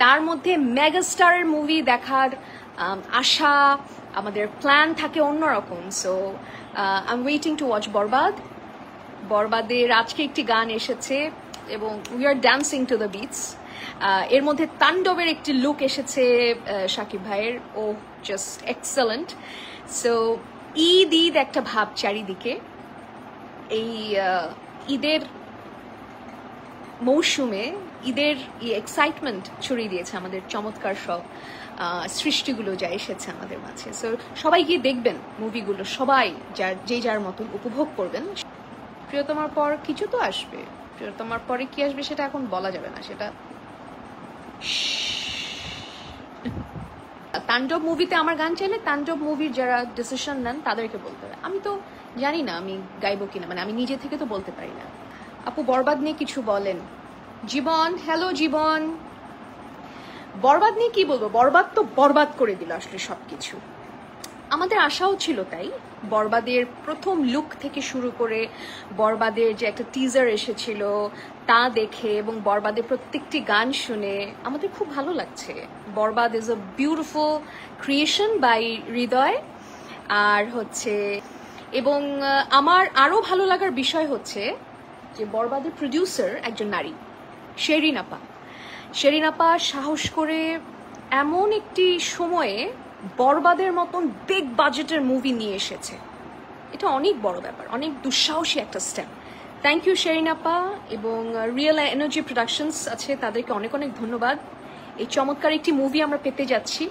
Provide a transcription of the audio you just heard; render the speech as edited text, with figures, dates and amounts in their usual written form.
তার মধ্যে মেগাস্টারের মুভি দেখার আশা, আমাদের প্ল্যান থাকে অন্যরকম। So I am waiting to watch Borbaad. বরবাদের আজকে একটি গান এসেছে এবং we are dancing to the beats. এর মধ্যে তাণ্ডবের একটি লুক এসেছে শাকিব ভাইয়ের, ও জাস্ট এক্সেলেন্ট। সো ঈদ একটা ভাব চারিদিকে। এই ঈদের মৌসুমে ঈদের এক্সাইটমেন্ট ছড়িয়ে দিয়েছে আমাদের চমৎকার সব সৃষ্টিগুলো যা এসেছে আমাদের মাঝে। সো সবাই গিয়ে দেখবেন মুভিগুলো, সবাই যার মতন উপভোগ করবেন। প্রিয়তমার পর কিছু তো আসবে, প্রিয়তমার পরে কি আসবে সেটা এখন বলা যাবে না, সেটা তাণ্ডব মুভিতে আমার গান চাইলে তাণ্ডব মুভির যারা ডিসিশন নেন তাদেরকে বলতে হবে। আমি তো জানি না আমি গাইবো কিনা, মানে আমি নিজে থেকে তো বলতে পারি না। আপু বরবাদ নিয়ে কিছু বলেন। জীবন, হ্যালো জীবন। বরবাদ নিয়ে কি বলবো, বরবাদ তো বরবাদ করে দিল আসলে সবকিছু। আমাদের আশাও ছিল তাই। বরবাদের প্রথম লুক থেকে শুরু করে বরবাদের যে একটা টিজার এসেছিল তা দেখে এবং বরবাদের প্রত্যেকটি গান শুনে আমাদের খুব ভালো লাগছে। Borbaad is a beautiful creation by Hridoy. আর হচ্ছে এবং আমার আরও ভালো লাগার বিষয় হচ্ছে যে বরবাদের প্রডিউসার একজন নারী, শেরিন আপা। শেরিন আপা সাহস করে এমন একটি সময়ে বরবাদের মতন বিগ বাজেটের মুভি নিয়ে এসেছে। এটা অনেক বড় ব্যাপার, অনেক দুঃসাহসী একটা স্টেপ। থ্যাংক ইউ শেরিন আপা। এবং রিয়েল এনার্জি প্রোডাকশনস আছে, তাদেরকে অনেক অনেক ধন্যবাদ। এই চমৎকার একটি মুভি আমরা পেতে যাচ্ছি।